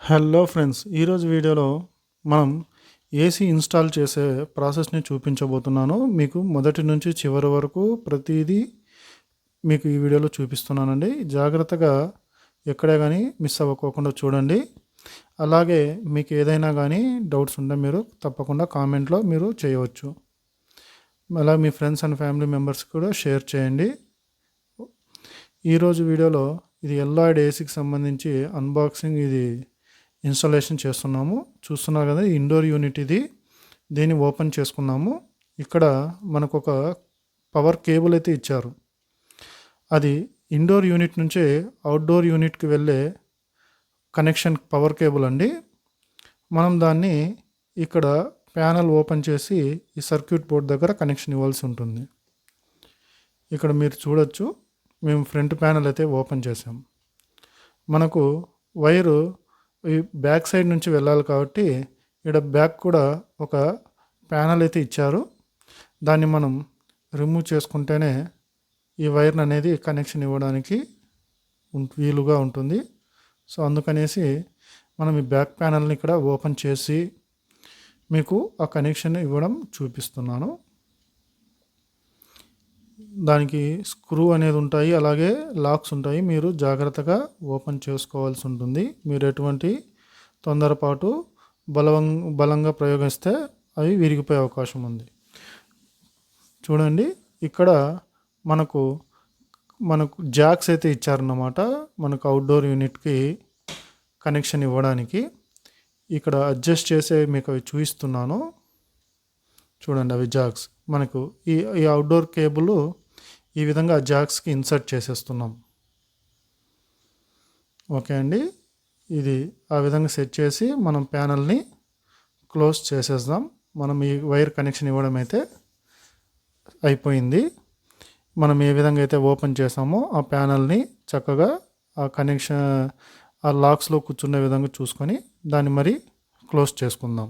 Hello friends, ఈరోజు వీడియోలో మనం ఏసీ ఇన్స్టాల్ చేసే ప్రాసెస్ని చూపించబోతున్నాను. మీకు మొదటి నుంచి చివరి వరకు ప్రతిదీ మీకు ఈ వీడియోలో చూపిస్తున్నానండి. జాగ్రత్తగా ఎక్కడే కానీ మిస్ అవ్వకోకుండా చూడండి. అలాగే మీకు ఏదైనా కానీ డౌట్స్ ఉంటే మీరు తప్పకుండా కామెంట్లో మీరు చేయవచ్చు. అలా మీ ఫ్రెండ్స్ అండ్ ఫ్యామిలీ మెంబర్స్ కూడా షేర్ చేయండి. ఈరోజు వీడియోలో ఇది ఎల్లాయిడ్ ఏసీకి సంబంధించి అన్బాక్సింగ్, ఇది ఇన్స్టాలేషన్ చేస్తున్నాము. చూస్తున్నారు కదా, ఇండోర్ యూనిట్ ఇది. దీన్ని ఓపెన్ చేసుకున్నాము. ఇక్కడ మనకు ఒక పవర్ కేబుల్ అయితే ఇచ్చారు. అది ఇండోర్ యూనిట్ నుంచే అవుట్డోర్ యూనిట్కి వెళ్ళే కనెక్షన్ పవర్ కేబుల్ అండి. మనం దాన్ని ఇక్కడ ప్యానల్ ఓపెన్ చేసి ఈ సర్క్యూట్ బోర్డ్ దగ్గర కనెక్షన్ ఇవ్వాల్సి ఉంటుంది. ఇక్కడ మీరు చూడొచ్చు, మేము ఫ్రంట్ ప్యానల్ అయితే ఓపెన్ చేసాం. మనకు వైరు ఈ బ్యాక్ సైడ్ నుంచి వెళ్ళాలి కాబట్టి ఇక్కడ బ్యాక్ కూడా ఒక ప్యానల్ అయితే ఇచ్చారు. దాన్ని మనం రిమూవ్ చేసుకుంటేనే ఈ వైర్ని అనేది కనెక్షన్ ఇవ్వడానికి వీలుగా ఉంటుంది. సో అందుకనేసి మనం ఈ బ్యాక్ ప్యానల్ని ఇక్కడ ఓపెన్ చేసి మీకు ఆ కనెక్షన్ ఇవ్వడం చూపిస్తున్నాను. దానికి స్క్రూ అనేది ఉంటాయి, అలాగే లాక్స్ ఉంటాయి. మీరు జాగ్రత్తగా ఓపెన్ చేసుకోవాల్సి ఉంటుంది. మీరు ఎటువంటి తొందరపాటు బలంగా ప్రయోగిస్తే అవి విరిగిపోయే అవకాశం ఉంది. చూడండి, ఇక్కడ మనకు జాక్స్ అయితే ఇచ్చారన్నమాట. మనకు అవుట్డోర్ యూనిట్కి కనెక్షన్ ఇవ్వడానికి ఇక్కడ అడ్జస్ట్ చేసే మీకు అవి చూపిస్తున్నాను. చూడండి, అవి జాక్స్. మనకు ఈ అవుట్డోర్ కేబుల్ ఈ విధంగా జాక్స్కి ఇన్సర్ట్ చేసేస్తున్నాం. ఓకే అండి, ఇది ఆ విధంగా సెట్ చేసి మనం ప్యానల్ని క్లోజ్ చేసేద్దాం. మనం ఈ వైర్ కనెక్షన్ ఇవ్వడం అయితే అయిపోయింది. మనం ఏ విధంగా అయితే ఓపెన్ చేసామో ఆ ప్యానల్ని చక్కగా ఆ కనెక్షన్ ఆ లాక్స్లో కూర్చునే విధంగా చూసుకొని దాన్ని మరి క్లోజ్ చేసుకుందాం.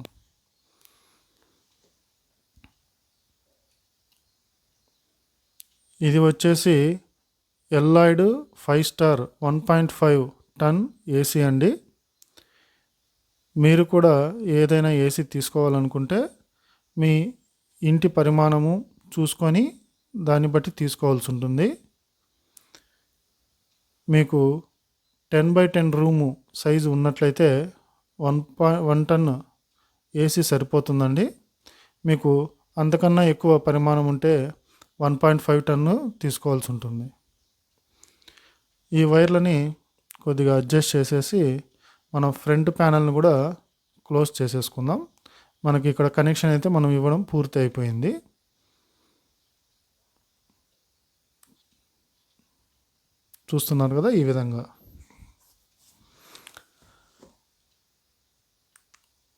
ఇది వచ్చేసి ఎల్లాయిడ్ 5 స్టార్ 1.5 టన్ ఏసీ అండి. మీరు కూడా ఏదైనా ఏసీ తీసుకోవాలనుకుంటే మీ ఇంటి పరిమాణము చూసుకొని దాన్ని బట్టి తీసుకోవాల్సి ఉంటుంది. మీకు 10x10 రూము సైజు ఉన్నట్లయితే 1 టన్ ఏసీ సరిపోతుందండి. మీకు అంతకన్నా ఎక్కువ పరిమాణం ఉంటే 1.5 టన్ను తీసుకోవాల్సి ఉంటుంది. ఈ వైర్లని కొద్దిగా అడ్జస్ట్ చేసేసి మనం ఫ్రంట్ ప్యానల్ని కూడా క్లోజ్ చేసేసుకుందాం. మనకి ఇక్కడ కనెక్షన్ అయితే మనం ఇవ్వడం పూర్తి అయిపోయింది. చూస్తున్నారు కదా, ఈ విధంగా.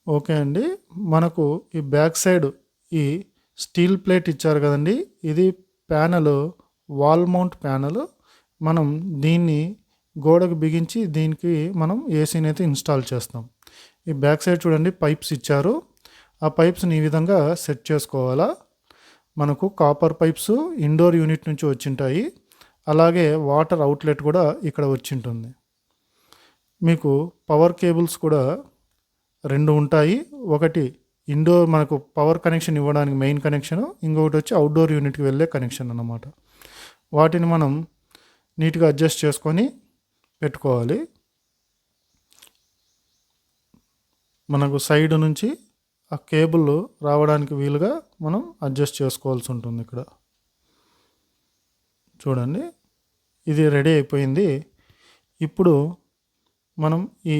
ఓకే అండి, మనకు ఈ బ్యాక్ సైడ్ ఈ స్టీల్ ప్లేట్ ఇచ్చారు కదండి. ఇది ప్యానల్, వాల్ మౌంట్ ప్యానల్. మనం దీన్ని గోడకు బిగించి దీనికి మనం ఏసీని అయితే ఇన్స్టాల్ చేస్తాం. ఈ బ్యాక్ సైడ్ చూడండి, పైప్స్ ఇచ్చారు. ఆ పైప్స్ని ఈ విధంగా సెట్ చేసుకోవాలా. మనకు కాపర్ పైప్స్ ఇండోర్ యూనిట్ నుంచి వచ్చింటాయి. అలాగే వాటర్ అవుట్లెట్ కూడా ఇక్కడ వచ్చింటుంది. మీకు పవర్ కేబుల్స్ కూడా 2 ఉంటాయి. ఒకటి ఇండోర్ మనకు పవర్ కనెక్షన్ ఇవ్వడానికి మెయిన్ కనెక్షన్, ఇంకొకటి వచ్చి అవుట్డోర్ యూనిట్కి వెళ్ళే కనెక్షన్ అన్నమాట. వాటిని మనం నీట్గా అడ్జస్ట్ చేసుకొని పెట్టుకోవాలి. మనకు సైడ్ నుంచి ఆ కేబుల్ రావడానికి వీలుగా మనం అడ్జస్ట్ చేసుకోవాల్సి ఉంటుంది. ఇక్కడ చూడండి, ఇది రెడీ అయిపోయింది. ఇప్పుడు మనం ఈ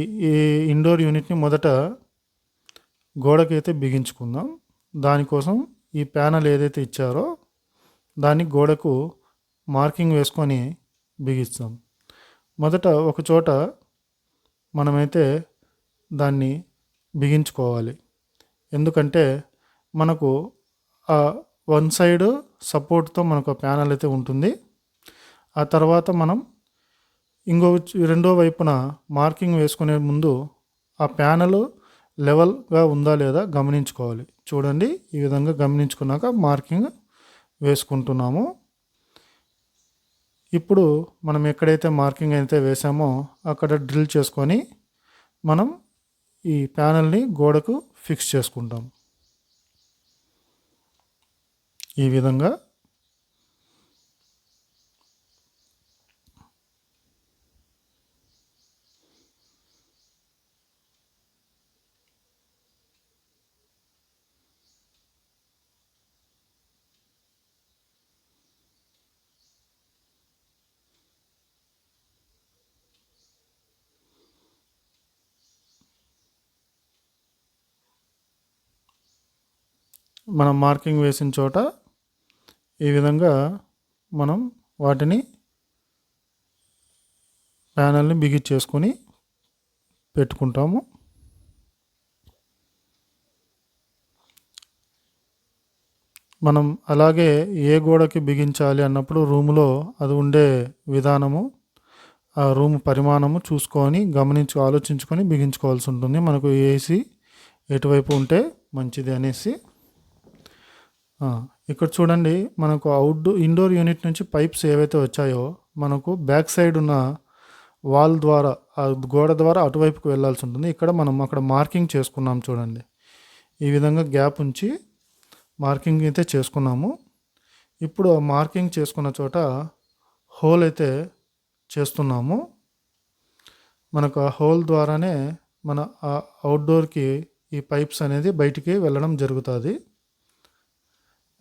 ఇండోర్ యూనిట్ని మొదట గోడకి అయితే బిగించుకుందాం. దానికోసం ఈ ప్యానల్ ఏదైతే ఇచ్చారో దాన్ని గోడకు మార్కింగ్ వేసుకొని బిగిస్తాం. మొదట ఒక చోట మనమైతే దాన్ని బిగించుకోవాలి. ఎందుకంటే మనకు ఆ వన్ సైడ్ సపోర్ట్తో మనకు ప్యానల్ అయితే ఉంటుంది. ఆ తర్వాత మనం రెండో వైపున మార్కింగ్ వేసుకునే ముందు ఆ ప్యానల్ లెవెల్గా ఉందా లేదా గమనించుకోవాలి. చూడండి, ఈ విధంగా గమనించుకున్నాక మార్కింగ్ వేసుకుంటున్నాము. ఇప్పుడు మనం ఎక్కడైతే మార్కింగ్ అయితే వేసామో అక్కడ డ్రిల్ చేసుకొని మనం ఈ ప్యానెల్ని గోడకు ఫిక్స్ చేసుకుంటాం. ఈ విధంగా మనం మార్కింగ్ వేసిన చోట ఈ విధంగా మనం వాటిని ప్యానెల్ని బిగించేసుకొని పెట్టుకుంటాము. మనం అలాగే ఏ గోడకి బిగించాలి అన్నప్పుడు రూములో అది ఉండే విధానము, ఆ రూమ్ పరిమాణము చూసుకొని ఆలోచించుకొని బిగించుకోవాల్సి ఉంటుంది. మనకు ఏసీ ఎటువైపు ఉంటే మంచిది అనేసి. ఇక్కడ చూడండి, మనకు ఇండోర్ యూనిట్ నుంచి పైప్స్ ఏవైతే వచ్చాయో మనకు బ్యాక్ సైడ్ ఉన్న వాల్ ద్వారా, ఆ గోడ ద్వారా అటువైపుకు వెళ్ళాల్సి ఉంటుంది. ఇక్కడ మనం అక్కడ మార్కింగ్ చేసుకున్నాం చూడండి. ఈ విధంగా గ్యాప్ ఉంచి మార్కింగ్ అయితే చేసుకున్నాము. ఇప్పుడు ఆ మార్కింగ్ చేసుకున్న చోట హోల్ అయితే చేస్తున్నాము. మనకు ఆ హోల్ ద్వారానే మన ఆ అవుట్డోర్కి ఈ పైప్స్ అనేది బయటికి వెళ్ళడం జరుగుతుంది.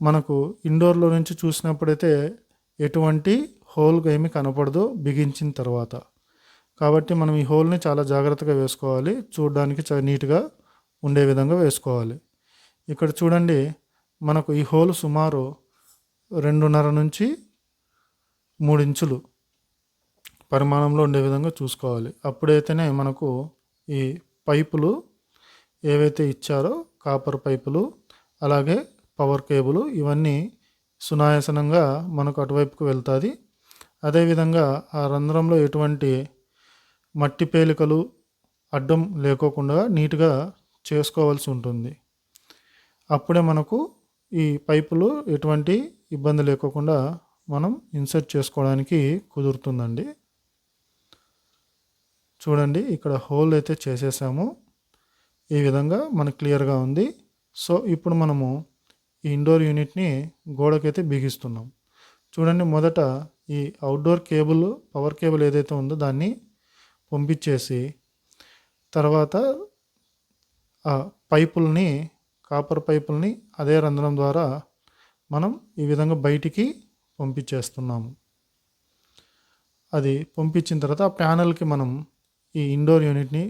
మనకు ఇండోర్లో నుంచి చూసినప్పుడైతే ఎటువంటి హోల్ ఏమీ కనపడదు బిగించిన తర్వాత. కాబట్టి మనం ఈ హోల్ని చాలా జాగ్రత్తగా వేసుకోవాలి, చూడడానికి చాలా నీట్గా ఉండే విధంగా వేసుకోవాలి. ఇక్కడ చూడండి, మనకు ఈ హోల్ సుమారు 2.5 నుంచి 3 ఇంచులు పరిమాణంలో ఉండే విధంగా చూసుకోవాలి. అప్పుడైతేనే మనకు ఈ పైపులు ఏవైతే ఇచ్చారో కాపర్ పైపులు, అలాగే పవర్ కేబుల్, ఇవన్నీ సునాయాసనంగా మనకు అటువైపుకు వెళ్తుంది. అదేవిధంగా ఆ రంధ్రంలో ఎటువంటి మట్టి పేలికలు అడ్డం లేకోకుండా నీట్గా చేసుకోవాల్సి ఉంటుంది. అప్పుడే మనకు ఈ పైపులు ఎటువంటి ఇబ్బంది లేకోకుండా మనం ఇన్సర్ట్ చేసుకోవడానికి కుదురుతుందండి. చూడండి, ఇక్కడ హోల్ అయితే చేసేసాము. ఈ విధంగా మనకు క్లియర్గా ఉంది. సో ఇప్పుడు మనము ఈ ఇండోర్ యూనిట్ని గోడకైతే బిగిస్తున్నాం. చూడండి, మొదట ఈ అవుట్డోర్ కేబుల్, పవర్ కేబుల్ ఏదైతే ఉందో దాన్ని పంపించేసి తర్వాత ఆ పైపుల్ని, కాపర్ పైపుల్ని అదే రంధ్రం ద్వారా మనం ఈ విధంగా బయటికి పంపించేస్తున్నాము. అది పంపించిన తర్వాత ఆ ప్యానెల్కి మనం ఈ ఇండోర్ యూనిట్ని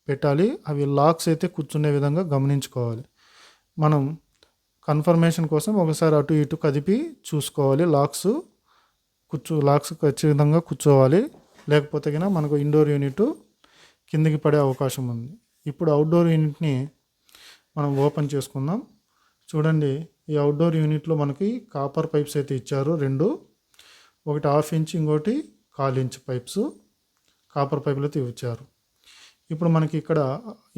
పెట్టాలి. అవి లాక్స్ అయితే కూర్చునే విధంగా గమనించుకోవాలి. మనం కన్ఫర్మేషన్ కోసం ఒకసారి అటు ఇటు కదిపి చూసుకోవాలి. లాక్స్ ఖచ్చితంగా కూర్చోవాలి, లేకపోతే కన్నా మనకు ఇండోర్ యూనిట్ కిందికి పడే అవకాశం ఉంది. ఇప్పుడు అవుట్డోర్ యూనిట్ని మనం ఓపెన్ చేసుకుందాం. చూడండి, ఈ అవుట్డోర్ యూనిట్లో మనకి కాపర్ పైప్స్ అయితే ఇచ్చారు 2, ఒకటి 1/2 ఇంచ్, ఇంకోటి 1/4 ఇంచ్ పైప్స్, కాపర్ పైపులు అయితే ఇచ్చారు. ఇప్పుడు మనకి ఇక్కడ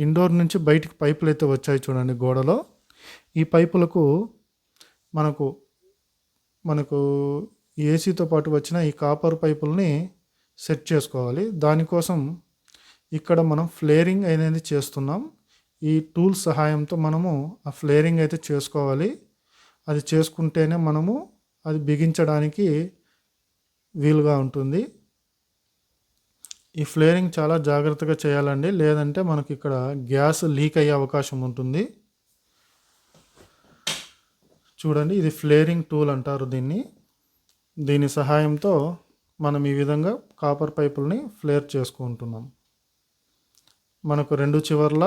ఇండోర్ నుంచి బయటికి పైపులు అయితే వచ్చాయి చూడండి గోడలో. ఈ పైపులకు మనకు ఏసీతో పాటు వచ్చిన ఈ కాపర్ పైపుల్ని సెట్ చేసుకోవాలి. దానికోసం ఇక్కడ మనం ఫ్లేరింగ్ అనేది చేస్తున్నాం. ఈ టూల్ సహాయంతో మనము ఆ ఫ్లేరింగ్ అయితే చేసుకోవాలి. అది చేసుకుంటేనే మనము అది బిగించడానికి వీలుగా ఉంటుంది. ఈ ఫ్లేరింగ్ చాలా జాగ్రత్తగా చేయాలండి, లేదంటే మనకి ఇక్కడ గ్యాస్ లీక్ అయ్యే అవకాశం ఉంటుంది. చూడండి, ఇది ఫ్లేరింగ్ టూల్ అంటారు దీన్ని. దీని సహాయంతో మనం ఈ విధంగా కాపర్ పైపుల్ని ఫ్లేర్ చేసుకుంటున్నాం. మనకు 2 చివర్ల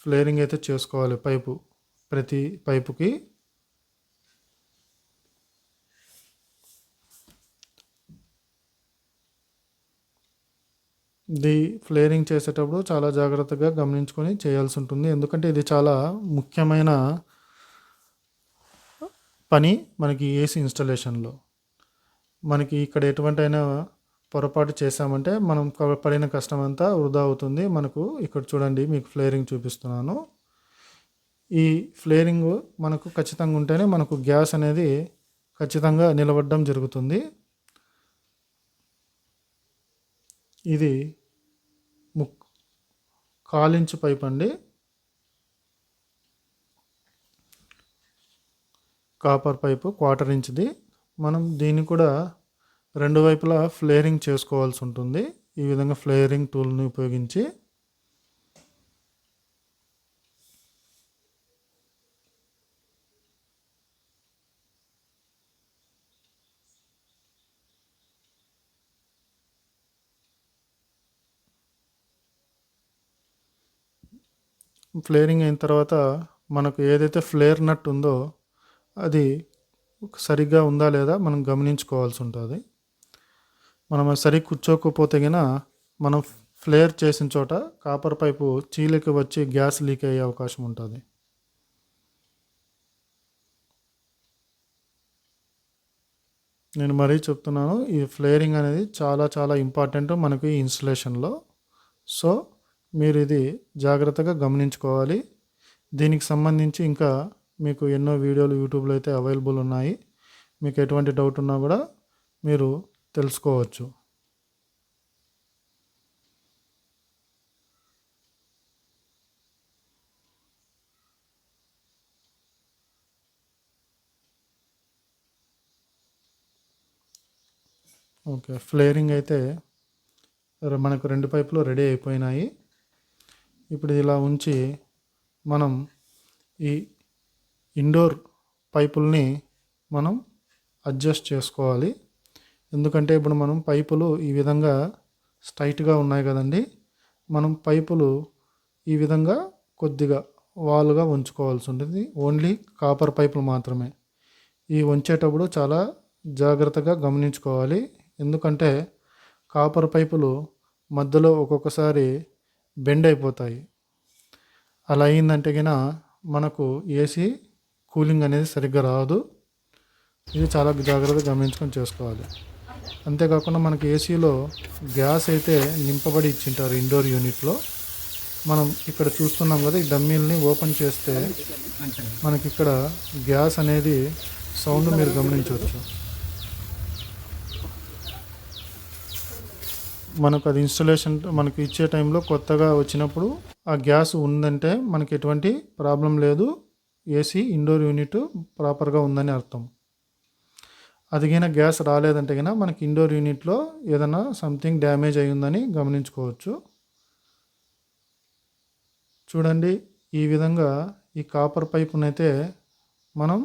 ఫ్లేరింగ్ అయితే చేసుకోవాలి ప్రతి పైపుకి. ఇది ఫ్లేరింగ్ చేసేటప్పుడు చాలా జాగ్రత్తగా గమనించుకొని చేయాల్సి ఉంటుంది, ఎందుకంటే ఇది చాలా ముఖ్యమైన పని మనకి ఏసీ ఇన్స్టాలేషన్లో. మనకి ఇక్కడ ఎటువంటి అయినా పొరపాటు చేసామంటే మనం పడిన కష్టం అంతా వృధా అవుతుంది. మనకు ఇక్కడ చూడండి, మీకు ఫ్లేరింగ్ చూపిస్తున్నాను. ఈ ఫ్లేరింగ్ మనకు ఖచ్చితంగా ఉంటేనే మనకు గ్యాస్ అనేది ఖచ్చితంగా నిలబడడం జరుగుతుంది. ఇది 1/4 ఇంచ్ పైప్ అండి, కాపర్ పైపు 1/4 ఇంచ్ది. మనం దీన్ని కూడా 2 వైపులా ఫ్లేరింగ్ చేసుకోవాల్సి ఉంటుంది. ఈ విధంగా ఫ్లేరింగ్ టూల్ని ఉపయోగించి ఫ్లేరింగ్ అయిన తర్వాత మనకు ఏదైతే ఫ్లేర్ నట్ ఉందో అది సరిగ్గా ఉందా లేదా మనం గమనించుకోవాల్సి ఉంటుంది. మనం సరిగ్గా కూర్చోకపోతే కనుక మనం ఫ్లేర్ చేసిన చోట కాపర్ పైపు చీలికి వచ్చి గ్యాస్ లీక్ అయ్యే అవకాశం ఉంటుంది. నేను మరీ చెప్తున్నాను, ఈ ఫ్లేరింగ్ అనేది చాలా చాలా ఇంపార్టెంట్ మనకి ఈ ఇన్స్టలేషన్లో. సో మీరు ఇది జాగ్రత్తగా గమనించుకోవాలి. దీనికి సంబంధించి ఇంకా మీకు ఎన్నో వీడియోలు యూట్యూబ్లో అయితే అవైలబుల్ ఉన్నాయి. మీకు ఎటువంటి డౌట్ ఉన్నా కూడా మీరు తెలుసుకోవచ్చు. ఓకే, ఫ్లేరింగ్ అయితే మనకు 2 పైపులు రెడీ అయిపోయినాయి. ఇప్పుడు ఇలా ఉంచి మనం ఈ ఇండోర్ పైపుల్ని మనం అడ్జస్ట్ చేసుకోవాలి. ఎందుకంటే ఇప్పుడు మనం పైపులు ఈ విధంగా స్ట్రైట్గా ఉన్నాయి కదండి, మనం పైపులు ఈ విధంగా కొద్దిగా వాలుగా ఉంచుకోవాల్సి ఉంటుంది. ఓన్లీ కాపర్ పైపులు మాత్రమే. ఈ ఉంచేటప్పుడు చాలా జాగ్రత్తగా గమనించుకోవాలి. ఎందుకంటే కాపర్ పైపులు మధ్యలో ఒక్కొక్కసారి బెండ్ అయిపోతాయి. అలా అయిందంటే గిన మనకు ఏసీ కూలింగ్ అనేది సరిగ్గా రాదు. ఇది చాలా జాగ్రత్తగా గమనించుకొని చేసుకోవాలి. అంతేకాకుండా మనకి ఏసీలో గ్యాస్ అయితే నింపబడి ఇచ్చింటారు ఇండోర్ యూనిట్లో. మనం ఇక్కడ చూస్తున్నాం కదా, ఈ డమ్మీల్ని ఓపెన్ చేస్తే మనకి ఇక్కడ గ్యాస్ అనేది సౌండ్ మీరు గమనించవచ్చు. మనకు అది ఇన్స్టలేషన్ మనకి ఇచ్చే టైంలో కొత్తగా వచ్చినప్పుడు ఆ గ్యాస్ ఉందంటే మనకి ఎటువంటి ప్రాబ్లం లేదు, ఏసీ ఇండోర్ యూనిట్ ప్రాపర్గా ఉందని అర్థం. అదిగిన గ్యాస్ రాలేదంటే కనుక మనకి ఇండోర్ యూనిట్లో ఏదైనా సంథింగ్ డ్యామేజ్ అయి ఉందని గమనించుకోవచ్చు. చూడండి, ఈ విధంగా ఈ కాపర్ పైపునైతే మనం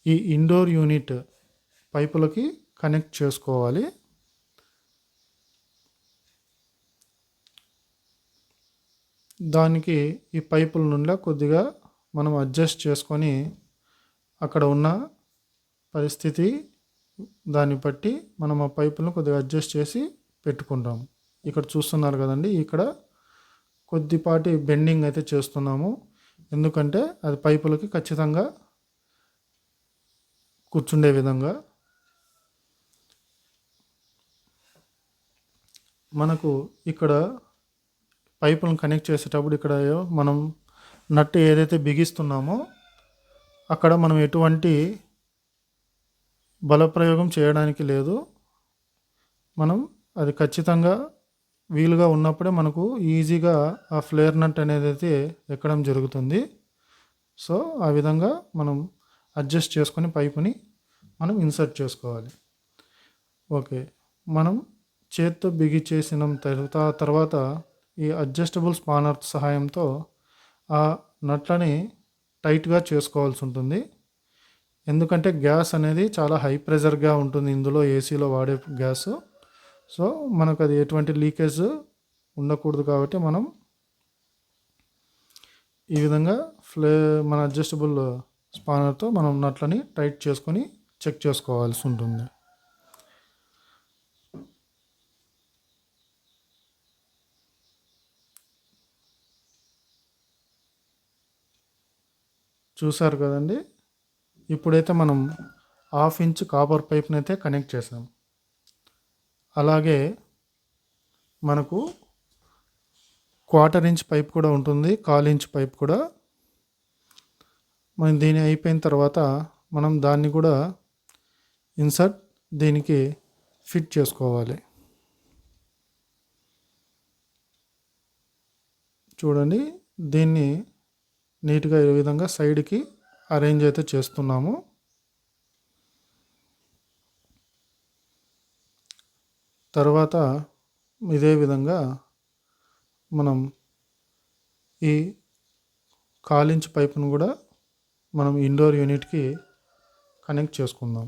ఈ ఇండోర్ యూనిట్ పైపులకి కనెక్ట్ చేసుకోవాలి. దానికి ఈ పైపుల నుండి కొద్దిగా మనం అడ్జస్ట్ చేసుకొని అక్కడ ఉన్న పరిస్థితి దాన్ని బట్టి మనం ఆ పైపులను కొద్దిగా అడ్జస్ట్ చేసి పెట్టుకుంటాం. ఇక్కడ చూస్తున్నారు కదండి, ఇక్కడ కొద్దిపాటి బెండింగ్ అయితే చేస్తున్నాము. ఎందుకంటే అది పైపులకి ఖచ్చితంగా కూర్చుండే విధంగా. మనకు ఇక్కడ పైపులను కనెక్ట్ చేసేటప్పుడు ఇక్కడ మనం నట్టు ఏదైతే బిగిస్తున్నామో అక్కడ మనం ఎటువంటి బలప్రయోగం చేయడానికి లేదు. మనం అది ఖచ్చితంగా వీలుగా ఉన్నప్పుడే మనకు ఈజీగా ఆ ఫ్లేర్ నట్ అనేది అయితే ఎక్కడం జరుగుతుంది. సో ఆ విధంగా మనం అడ్జస్ట్ చేసుకొని పైపుని మనం ఇన్సర్ట్ చేసుకోవాలి. ఓకే, మనం చేత్తో బిగించేసిన తర్వాత ఈ అడ్జస్టబుల్ స్పానర్ సహాయంతో ఆ నట్లని టైట్గా చేసుకోవాల్సి ఉంటుంది. ఎందుకంటే గ్యాస్ అనేది చాలా హై ప్రెషర్గా ఉంటుంది ఇందులో, ఏసీలో వాడే గ్యాస్. సో మనకు అది ఎటువంటి లీకేజ్ ఉండకూడదు కాబట్టి మనం ఈ విధంగా మన అడ్జస్టబుల్ స్పానర్తో మనం నట్లని టైట్ చేసుకొని చెక్ చేసుకోవాల్సి ఉంటుంది. చూసారు కదండి, ఇప్పుడైతే మనం 1/2 ఇంచ్ కాపర్ పైప్ని అయితే కనెక్ట్ చేసాం. అలాగే మనకు 1/4 ఇంచ్ పైప్ కూడా ఉంటుంది, 1/4 ఇంచ్ పైప్ కూడా. మనం దీని అయిపోయిన తర్వాత మనం దాన్ని కూడా దీనికి ఫిట్ చేసుకోవాలి. చూడండి, దీన్ని నీట్గా ఈ విధంగా సైడ్కి అరేంజ్ అయితే చేస్తున్నాము. తర్వాత ఇదే విధంగా మనం ఈ కాలించ్ పైపును కూడా మనం ఇండోర్ యూనిట్కి కనెక్ట్ చేసుకుందాం.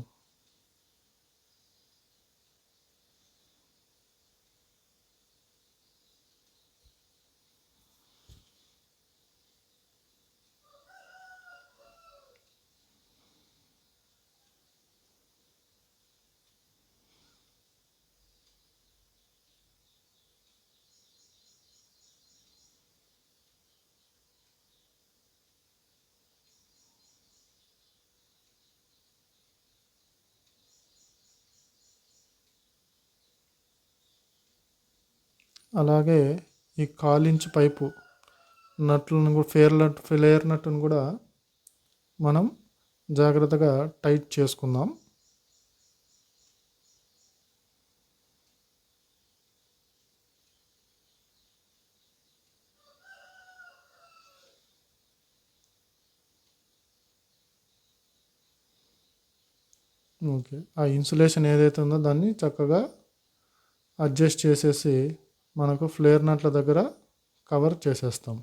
అలాగే ఈ కాలించ్ పైపు నట్లను కూడా ఫ్లేర్ నట్టును కూడా మనం జాగ్రత్తగా టైట్ చేసుకుందాం. ఓకే, ఆ ఇన్సులేషన్ ఏదైతే ఉందో దాన్ని చక్కగా అడ్జస్ట్ చేసేసి మనకు ఫ్లేర్ నట్ల దగ్గర కవర్ చేసేస్తాం.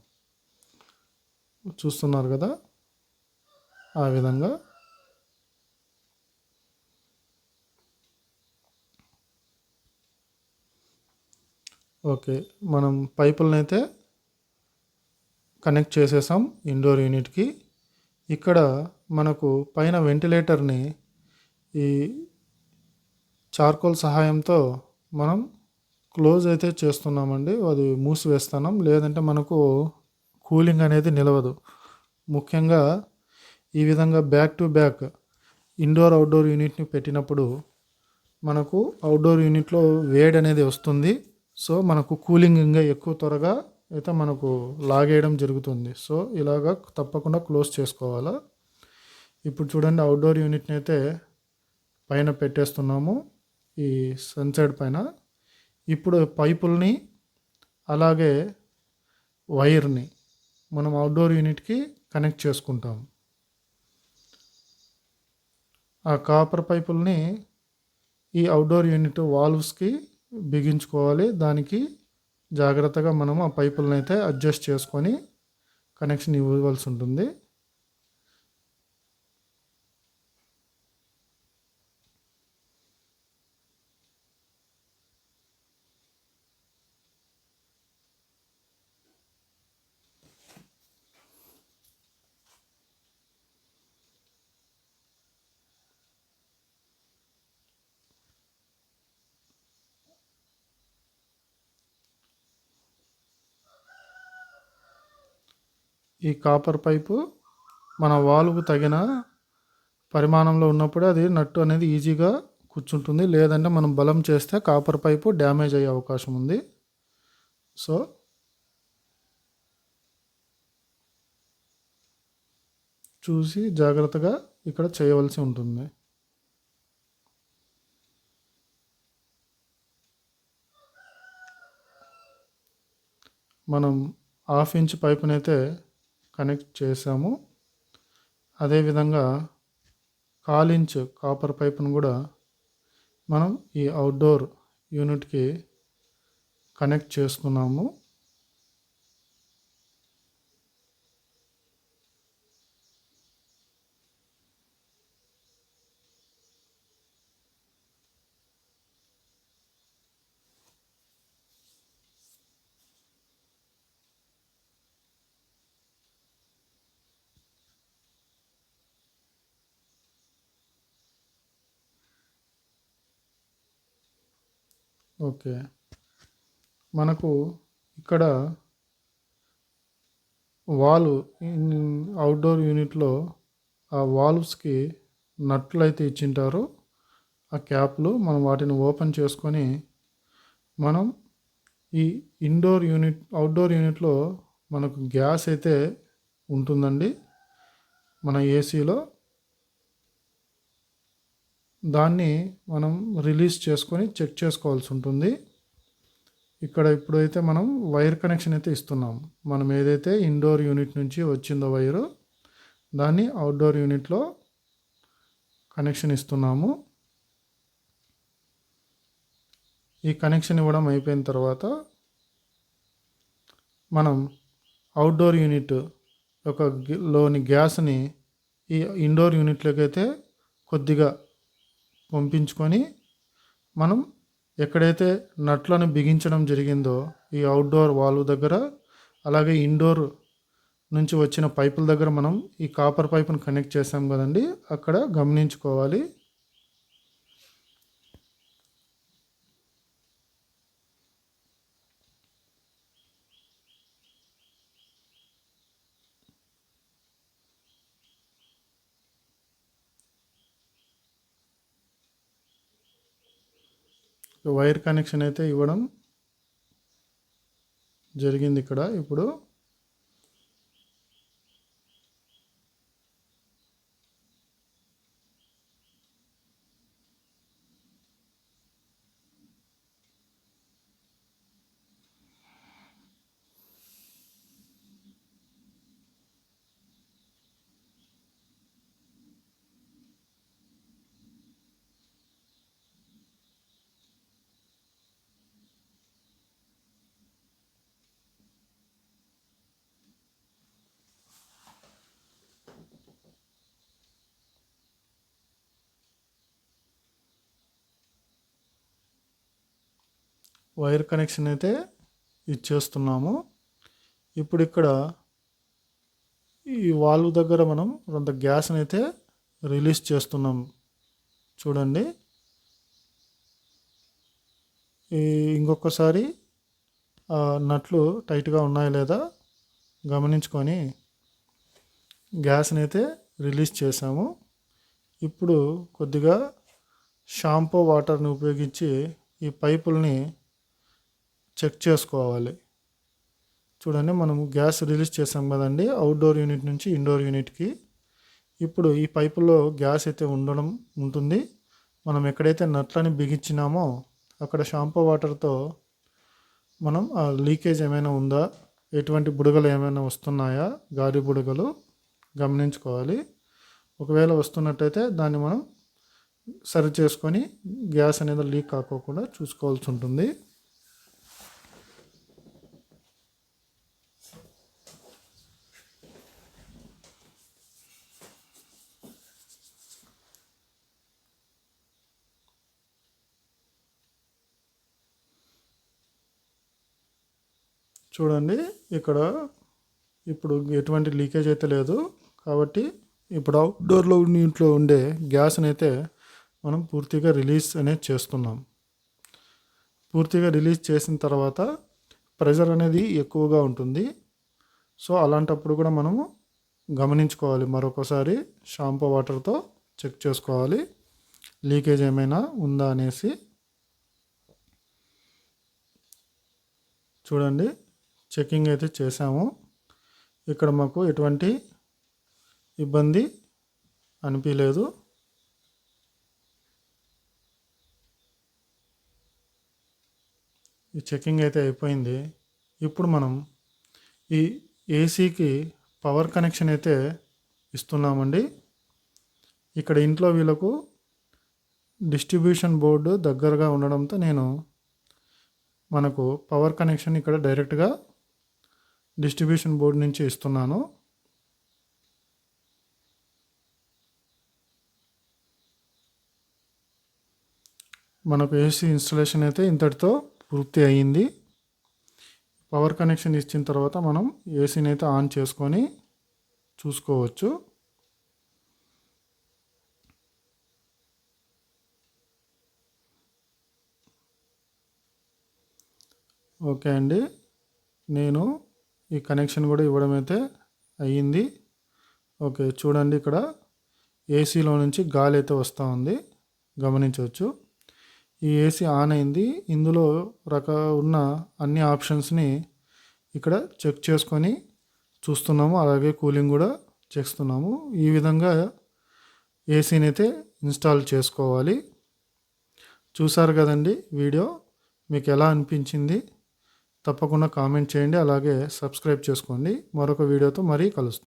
చూస్తున్నారు కదా, ఆ విధంగా. ఓకే, మనం పైపులను అయితే కనెక్ట్ చేసేసాం ఇండోర్ యూనిట్కి. ఇక్కడ మనకు పైన వెంటిలేటర్ని ఈ చార్కోల్ సహాయంతో మనం క్లోజ్ అయితే చేస్తున్నామండి. అది మూసివేస్తున్నాం, లేదంటే మనకు కూలింగ్ అనేది నిలవదు. ముఖ్యంగా ఈ విధంగా back to back indoor outdoor యూనిట్ని పెట్టినప్పుడు మనకు అవుట్డోర్ యూనిట్లో వేడి అనేది వస్తుంది. సో మనకు కూలింగ్ ఇంకా ఎక్కువ త్వరగా అయితే మనకు లాగేయడం జరుగుతుంది. సో ఇలాగా తప్పకుండా క్లోజ్ చేసుకోవాలా. ఇప్పుడు చూడండి, అవుట్డోర్ యూనిట్ని అయితే పైన పెట్టేస్తున్నాము, ఈ సన్సైడ్ పైన. ఇప్పుడు పైపుల్ని అలాగే వైర్ని మనం అవుట్డోర్ యూనిట్కి కనెక్ట్ చేసుకుంటాం. ఆ కాపర్ పైపుల్ని ఈ అవుట్డోర్ యూనిట్ వాల్వ్స్కి బిగించుకోవాలి. దానికి జాగ్రత్తగా మనం ఆ పైపులను అయితే అడ్జస్ట్ చేసుకొని కనెక్షన్ ఇవ్వవలసి ఉంటుంది. ఈ కాపర్ పైపు మన వాల్వ్కు తగిన పరిమాణంలో ఉన్నప్పుడు అది నట్టు అనేది ఈజీగా కూర్చుంటుంది. లేదంటే మనం బలం చేస్తే కాపర్ పైపు డ్యామేజ్ అయ్యే అవకాశం ఉంది. సో చూసి జాగ్రత్తగా ఇక్కడ చేయవలసి ఉంటుంది. మనం 1/2 ఇంచ్ పైపునైతే కనెక్ట్ చేసాము. అదేవిధంగా 1/4 ఇంచ్ కాపర్ పైపును కూడా మనం ఈ అవుట్డోర్ యూనిట్కి కనెక్ట్ చేసుకున్నాము. ఓకే, మనకు ఇక్కడ వాల్వ్ అవుట్డోర్ యూనిట్లో ఆ వాల్వ్స్కి నట్లు అయితే ఇచ్చింటారు. ఆ క్యాప్లు మనం వాటిని ఓపెన్ చేసుకొని మనం ఈ అవుట్డోర్ యూనిట్లో మనకు గ్యాస్ అయితే ఉంటుందండి మన ఏసీలో. దాన్ని మనం రిలీజ్ చేసుకొని చెక్ చేసుకోవాల్సి ఉంటుంది. ఇక్కడ ఇప్పుడైతే మనం వైర్ కనెక్షన్ అయితే ఇస్తున్నాం. మనం ఏదైతే ఇండోర్ యూనిట్ నుంచి వచ్చిందో వైరు, దాన్ని అవుట్డోర్ యూనిట్లో కనెక్షన్ ఇస్తున్నాము. ఈ కనెక్షన్ ఇవ్వడం అయిపోయిన తర్వాత మనం అవుట్డోర్ యూనిట్ యొక్క లోని గ్యాస్ని ఈ ఇండోర్ యూనిట్లోకి అయితే కొద్దిగా పంపించుకొని మనం ఎక్కడైతే నట్లను బిగించడం జరిగిందో ఈ అవుట్డోర్ వాల్వ్ దగ్గర, అలాగే ఇండోర్ నుంచి వచ్చిన పైపుల దగ్గర మనం ఈ కాపర్ పైపును కనెక్ట్ చేసాం కదండి, అక్కడ గమనించుకోవాలి. వైర్ కనెక్షన్ అయితే ఇవ్వడం జరిగింది ఇక్కడ. ఇప్పుడు వైర్ కనెక్షన్ అయితే ఇచ్చేస్తున్నాము. ఇప్పుడు ఇక్కడ ఈ వాల్వ్ దగ్గర మనం కొంత గ్యాస్ని అయితే రిలీజ్ చేస్తున్నాం. చూడండి, ఇంకొకసారి నట్లు టైట్గా ఉన్నాయా లేదా గమనించుకొని గ్యాస్ని అయితే రిలీజ్ చేసాము. ఇప్పుడు కొద్దిగా షాంపూ వాటర్ని ఉపయోగించి ఈ పైపుల్ని చెక్ చేసుకోవాలి. చూడండి, మనం గ్యాస్ రిలీజ్ చేసాం కదండి అవుట్డోర్ యూనిట్ నుంచి ఇండోర్ యూనిట్కి. ఇప్పుడు ఈ పైపులో గ్యాస్ అయితే ఉంటుంది. మనం ఎక్కడైతే నట్లని బిగించినామో అక్కడ షాంపూ వాటర్తో మనం ఆ లీకేజ్ ఏమైనా ఉందా, ఎటువంటి బుడగలు ఏమైనా వస్తున్నాయా, గాలి బుడగలు గమనించుకోవాలి. ఒకవేళ వస్తున్నట్టయితే దాన్ని మనం సరి చేసుకొని గ్యాస్ అనేది లీక్ కాకోకుండా చూసుకోవాల్సి ఉంటుంది. చూడండి, ఇక్కడ ఇప్పుడు ఎటువంటి లీకేజ్ అయితే లేదు. కాబట్టి ఇప్పుడు అవుట్డోర్లో ఇంట్లో ఉండే గ్యాస్ని అయితే మనం పూర్తిగా రిలీజ్ అనేది చేస్తున్నాం. పూర్తిగా రిలీజ్ చేసిన తర్వాత ప్రెషర్ అనేది ఎక్కువగా ఉంటుంది. సో అలాంటప్పుడు కూడా మనము గమనించుకోవాలి, మరొకసారి షాంపూ వాటర్తో చెక్ చేసుకోవాలి లీకేజ్ ఏమైనా ఉందా అనేసి. చూడండి, చెకింగ్ అయితే చేసాము. ఇక్కడ మాకు ఎటువంటి ఇబ్బంది అనిపించలేదు. ఈ చెకింగ్ అయితే అయిపోయింది. ఇప్పుడు మనం ఈ ఏసీకి పవర్ కనెక్షన్ అయితే ఇస్తున్నామండి. ఇక్కడ ఇంట్లో వీళ్ళకు డిస్ట్రిబ్యూషన్ బోర్డు దగ్గరగా ఉండడంతో నేను మనకు పవర్ కనెక్షన్ ఇక్కడ డైరెక్ట్గా డిస్ట్రిబ్యూషన్ బోర్డు నుంచి ఇస్తున్నాను. మనకు ఏసీ ఇన్స్టలేషన్ అయితే ఇంతటితో పూర్తి అయ్యింది. పవర్ కనెక్షన్ ఇచ్చిన తర్వాత మనం ఏసీని అయితే ఆన్ చేసుకొని చూసుకోవచ్చు. ఓకే అండి, నేను ఈ కనెక్షన్ కూడా ఇవ్వడం అయితే అయ్యింది. ఓకే, చూడండి, ఇక్కడ ఏసీలో నుంచి గాలి అయితే వస్తూ ఉంది, గమనించవచ్చు. ఈ ఏసీ ఆన్ అయింది. ఇందులో ఉన్న అన్ని ఆప్షన్స్ని ఇక్కడ చెక్ చేసుకొని చూస్తున్నాము. అలాగే కూలింగ్ కూడా చేస్తున్నాము. ఈ విధంగా ఏసీని అయితే ఇన్స్టాల్ చేసుకోవాలి. చూసారు కదండి వీడియో, మీకు ఎలా అనిపించింది తప్పకుండా కామెంట్ చేయండి, అలాగే సబ్స్క్రైబ్ చేసుకోండి. మరొక వీడియోతో మరీ కలుస్తాం.